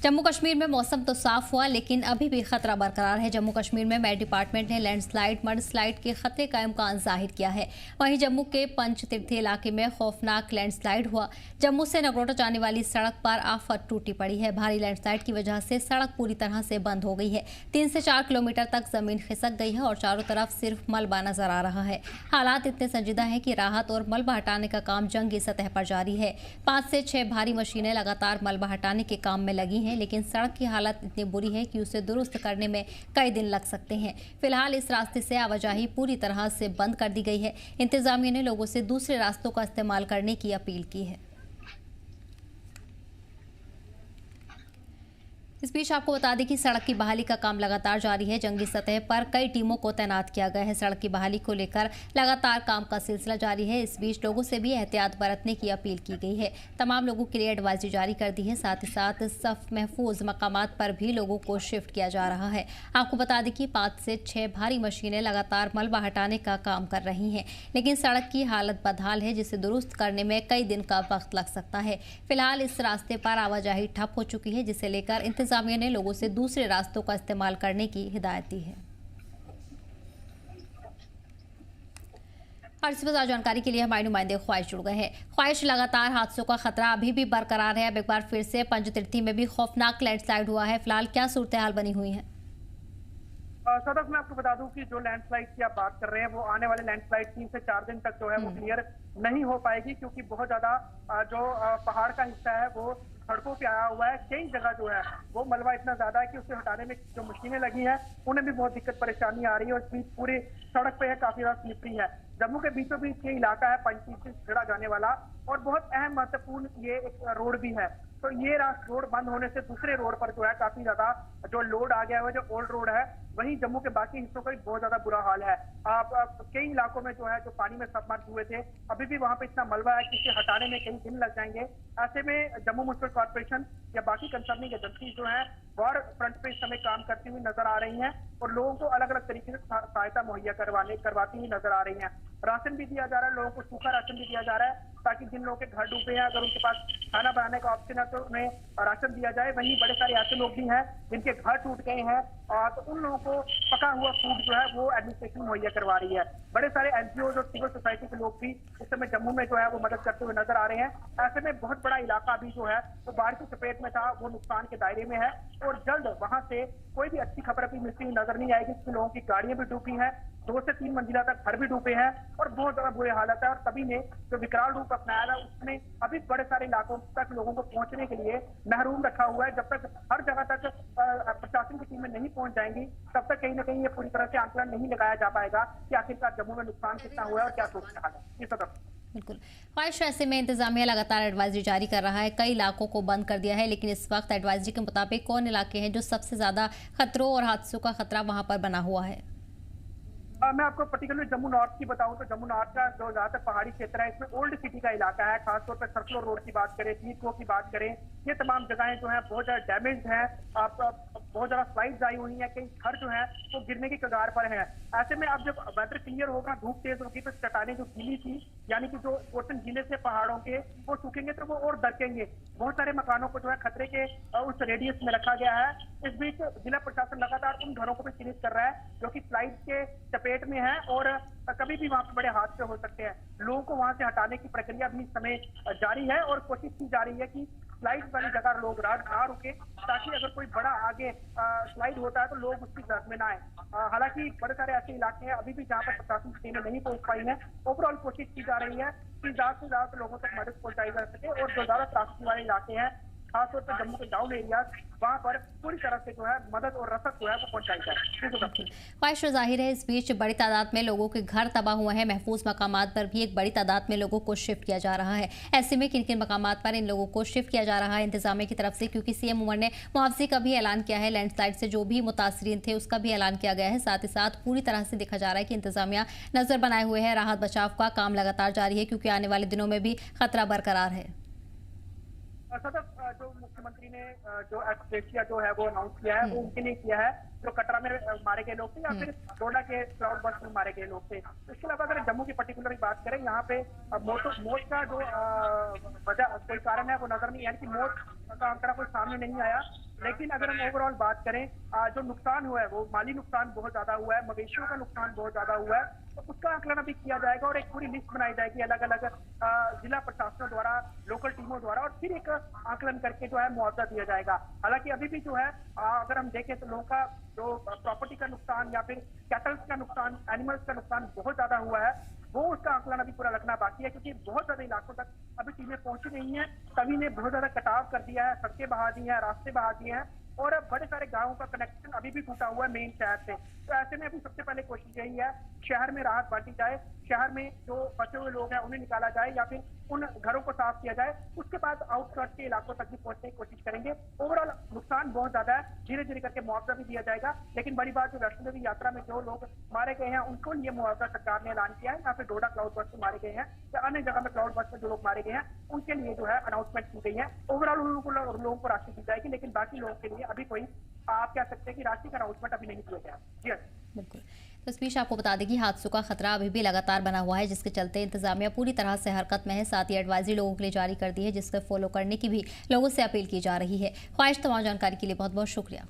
जम्मू कश्मीर में मौसम तो साफ हुआ लेकिन अभी भी खतरा बरकरार है। जम्मू कश्मीर में मेट डिपार्टमेंट ने लैंडस्लाइड मड स्लाइड के खतरे का इम्कान जाहिर किया है। वहीं जम्मू के पंचतीर्थी इलाके में खौफनाक लैंडस्लाइड हुआ। जम्मू से नगरोटा जाने वाली सड़क पर आफत टूटी पड़ी है। भारी लैंडस्लाइड की वजह से सड़क पूरी तरह से बंद हो गई है। 3 से 4 किलोमीटर तक जमीन खिसक गई है और चारों तरफ सिर्फ मलबा नजर आ रहा है। हालात इतने संजीदा है कि राहत और मलबा हटाने का काम जंगी सतह पर जारी है। 5 से 6 भारी मशीनें लगातार मलबा हटाने के काम में लगी हैं, लेकिन सड़क की हालत इतनी बुरी है कि उसे दुरुस्त करने में कई दिन लग सकते हैं। फिलहाल इस रास्ते से आवाजाही पूरी तरह से बंद कर दी गई है। इंतजामिया ने लोगों से दूसरे रास्तों का इस्तेमाल करने की अपील की है। इस बीच आपको बता दें कि सड़क की बहाली का काम लगातार जारी है। जंगी सतह पर कई टीमों को तैनात किया गया है। सड़क की बहाली को लेकर लगातार काम का सिलसिला जारी है। इस बीच लोगों से भी एहतियात बरतने की अपील की गई है। तमाम लोगों के लिए एडवाइजरी जारी कर दी है। साथ ही साथ सफ महफूज मकामात पर भी लोगों को शिफ्ट किया जा रहा है। आपको बता दें कि 5 से 6 भारी मशीनें लगातार मलबा हटाने का काम कर रही हैं, लेकिन सड़क की हालत बदहाल है, जिसे दुरुस्त करने में कई दिन का वक्त लग सकता है। फिलहाल इस रास्ते पर आवाजाही ठप हो चुकी है, जिसे लेकर इंतजामिया ने लोगों से दूसरे रास्तों का इस्तेमाल करने की हिदायत दी है। और इसी वजह जानकारी के लिए हमारे नुमाइंदे ख्वाहिश जुड़ गए हैं। ख्वाहिश, लगातार हादसों का खतरा अभी भी बरकरार है। अब एक बार फिर से पंचतीर्थी में भी खौफनाक लैंडस्लाइड हुआ है। फिलहाल क्या सूरत हाल बनी हुई है? सदफ, मैं आपको बता दूं कि जो लैंडस्लाइड की आप बात कर रहे हैं वो आने वाले लैंडस्लाइड 3 से 4 दिन तक जो है वो क्लियर नहीं हो पाएगी, क्योंकि बहुत ज्यादा जो पहाड़ का हिस्सा है वो सड़कों पे आया हुआ है। कई जगह जो है वो मलबा इतना ज्यादा है कि उसे हटाने में जो मशीनें लगी हैं उन्हें भी बहुत दिक्कत परेशानी आ रही है। और इस बीच पूरी सड़क पे है काफी ज्यादा स्लिपरी है। जम्मू के बीचों बीच ये इलाका है पंचतीर्थी से छेड़ा जाने वाला, और बहुत अहम महत्वपूर्ण ये एक रोड भी है। तो ये रोड बंद होने से दूसरे रोड पर जो है काफी ज्यादा जो लोड आ गया है, जो ओल्ड रोड है, वहीं जम्मू के बाकी हिस्सों का भी बहुत ज्यादा बुरा हाल है। कई इलाकों में जो है जो पानी में सबमर्ज हुए थे, अभी भी वहां पे इतना मलबा है कि इसे हटाने में कई दिन लग जाएंगे। ऐसे में जम्मू म्युनिसिपल कॉर्पोरेशन या बाकी कंसर्निंग एजेंसी जो है वॉर फ्रंट पे इस समय काम करती हुई नजर आ रही हैं और लोगों को अलग अलग तरीके से सहायता मुहैया करवाती हुई नजर आ रही है। राशन भी दिया जा रहा है, लोगों को सूखा राशन भी दिया जा रहा है, ताकि जिन लोगों के घर डूबे हैं अगर उनके पास खाना बनाने का ऑप्शन है तो उन्हें राशन दिया जाए। वहीं बड़े सारे ऐसे लोग भी हैं जिनके घर टूट गए हैं, तो उन लोगों को पका हुआ फूड जो है वो एडमिनिस्ट्रेशन मुहैया करवा रही है। बड़े सारे एनजीओ और सिविल सोसाइटी के लोग भी इस समय जम्मू में जो है वो मदद करते हुए नजर आ रहे हैं। ऐसे में बहुत बड़ा इलाका अभी जो है वो बाढ़ की चपेट में था, वो नुकसान के दायरे में है और जल्द वहां से कोई भी अच्छी खबर अभी मिलती हुई नजर नहीं आएगी। इसमें लोगों की गाड़ियां भी डूबी हैं, 2 से 3 मंजिला तक घर भी डूबे हैं और बहुत ज्यादा बुरी हालत है। और सभी ने जो विकराल रूप अपनाया था उसमें अभी बड़े सारे इलाकों तक लोगों को पहुंचने के लिए महरूम रखा हुआ है। जब तक हर जगह तक प्रशासन की टीमें नहीं पहुंच जाएंगी, तब तक कहीं ना कहीं ये पूरी तरह से आंकलन नहीं लगाया जा पाएगा कि आखिरकार जम्मू में नुकसान कितना हुआ है और क्या सोच रहा है। ये सब बिल्कुल ख्वाहिश। ऐसे में इंतजामिया लगातार एडवाइजरी जारी कर रहा है। कई इलाकों को बंद कर दिया है, लेकिन इस वक्त एडवाइजरी के मुताबिक कौन इलाके हैं जो सबसे ज्यादा खतरों और हादसों का खतरा वहां पर बना हुआ है? मैं आपको पर्टिकुलर जम्मू नॉर्थ की बताऊं तो जम्मू नॉर्थ का जो ज्यादातर पहाड़ी क्षेत्र है, इसमें ओल्ड सिटी का इलाका है। खासतौर पर सर्कुलर रोड की बात करें, पीको की बात करें, ये तमाम जगहें जो है बहुत ज्यादा डैमेज है। बहुत ज्यादा स्लाइड्स आई हुई है, कई घर जो है वो गिरने की कगार पर है। ऐसे में अब जब वेदर क्लियर होगा, धूप तेज होगी, तो चट्टानें जो गीली थी, यानी कि जो पोर्शन गीले से पहाड़ों के, वो सूखेंगे तो वो और दरकेंगे। बहुत सारे मकानों को जो है खतरे के उस रेडियस में रखा गया है। इस बीच जिला प्रशासन लगातार उन घरों को भी चिन्हित कर रहा है जो कि स्लाइड के चपेट में है और कभी भी वहां पर बड़े हादसे हो सकते हैं। लोगों को वहां से हटाने की प्रक्रिया भी इस समय जारी है और कोशिश की जा रही है कि स्लाइड वाली जगह लोग ना रुके, ताकि अगर कोई बड़ा आगे स्लाइड होता है तो लोग उसकी गर्द में ना आए। हालांकि बड़े सारे ऐसे इलाके हैं अभी भी जहाँ पर प्रशासन की टीमें नहीं पहुंच पाई है। ओवरऑल कोशिश की जा रही है कि ज्यादा से ज्यादा लोगों तक मदद पहुंचाई जा सके और जो ज्यादा त्रासदी वाले इलाके हैं, खासतौर पर जम्मू के डाउन एरियाज, वहां पर पूरी तरह से जो है मदद और रसद जो है वो पहुंचाई जाए। ख्वाहिश जाहिर है। इस बीच बड़ी तादाद में लोगों के घर तबाह हुए हैं। महफूज मकामात पर भी एक बड़ी तादाद में लोगों को शिफ्ट किया जा रहा है। ऐसे में किन किन मकामात पर इन लोगों को शिफ्ट किया जा रहा है इंतजामिया की तरफ से, क्योंकि सीएम उमर ने मुआवजे का भी ऐलान किया है। लैंडस्लाइड से जो भी मुतासरीन थे उसका भी ऐलान किया गया है। साथ ही साथ पूरी तरह से देखा जा रहा है कि इंतजामिया नजर बनाए हुए है। राहत बचाव का काम लगातार जारी है, क्योंकि आने वाले दिनों में भी खतरा बरकरार है। सदफ, जो मुख्यमंत्री ने जो एक्सप्रेसिया जो है वो अनाउंस किया है वो उनके लिए किया है जो कटरा में मारे गए लोग थे या फिर डोडा के क्लाउड बस्ट में मारे गए लोग थे। इसके अलावा अगर जम्मू की पर्टिकुलर बात करें, यहाँ पे मौत का जो वजह कोई कारण है वो नजर नहीं, यानी कि मौत का आंकड़ा कोई सामने नहीं आया। लेकिन अगर हम ओवरऑल बात करें, जो नुकसान हुआ है वो माली नुकसान बहुत ज्यादा हुआ है, मवेशियों का नुकसान बहुत ज्यादा हुआ है, तो उसका आकलन अभी किया जाएगा और एक पूरी लिस्ट बनाई जाएगी अलग अलग जिला प्रशासनों द्वारा, लोकल टीमों द्वारा, और फिर एक आकलन करके जो है मुआवजा दिया जाएगा। हालांकि अभी भी जो है अगर हम देखें तो लोगों का जो प्रॉपर्टी का नुकसान या फिर कैटल्स का नुकसान, एनिमल्स का नुकसान बहुत ज्यादा हुआ है, वो उसका आकलन अभी पूरा लगना बाकी है, क्योंकि बहुत ज्यादा इलाकों तक अभी टीमें पहुंची नहीं है। सभी ने बहुत ज्यादा कटाव कर दिया है, सड़कें बहा दी है, रास्ते बहा दिए हैं, और बड़े सारे गांवों का कनेक्शन अभी भी टूटा हुआ है मेन शहर से। तो ऐसे में अभी सबसे पहले कोशिश यही है, शहर में राहत बांटी जाए, शहर में जो फंसे हुए लोग हैं उन्हें निकाला जाए या फिर उन घरों को साफ किया जाए, उसके बाद आउटस्कर्ट के इलाकों तक भी पहुंचने की कोशिश करेंगे। ओवरऑल नुकसान बहुत ज्यादा है, धीरे धीरे करके मुआवजा भी दिया जाएगा, लेकिन बड़ी बात जो वैष्णो देवी यात्रा में जो लोग मारे गए हैं उनको लिए मुआवजा सरकार ने ऐलान किया है। यहाँ पे डोडा क्लाउड बर्स्ट में मारे गए हैं या अन्य जगह में क्लाउड बर्स्ट में जो लोग मारे गए हैं उनके लिए जो है अनाउंसमेंट की गई है। ओवरऑल उन लोगों को राशि दी जाएगी, लेकिन बाकी लोगों के लिए अभी कोई आप कह सकते हैं कि राशि का अनाउंसमेंट अभी नहीं किया गया। जी बिल्कुल। तो इस बीच आपको बता दें कि हादसों का खतरा अभी भी लगातार बना हुआ है, जिसके चलते इंतजामिया पूरी तरह से हरकत में है। साथ ही एडवाइजरी लोगों के लिए जारी कर दी है, जिससे फॉलो करने की भी लोगों से अपील की जा रही है। ख्वाहिश तमाम जानकारी के लिए बहुत बहुत शुक्रिया।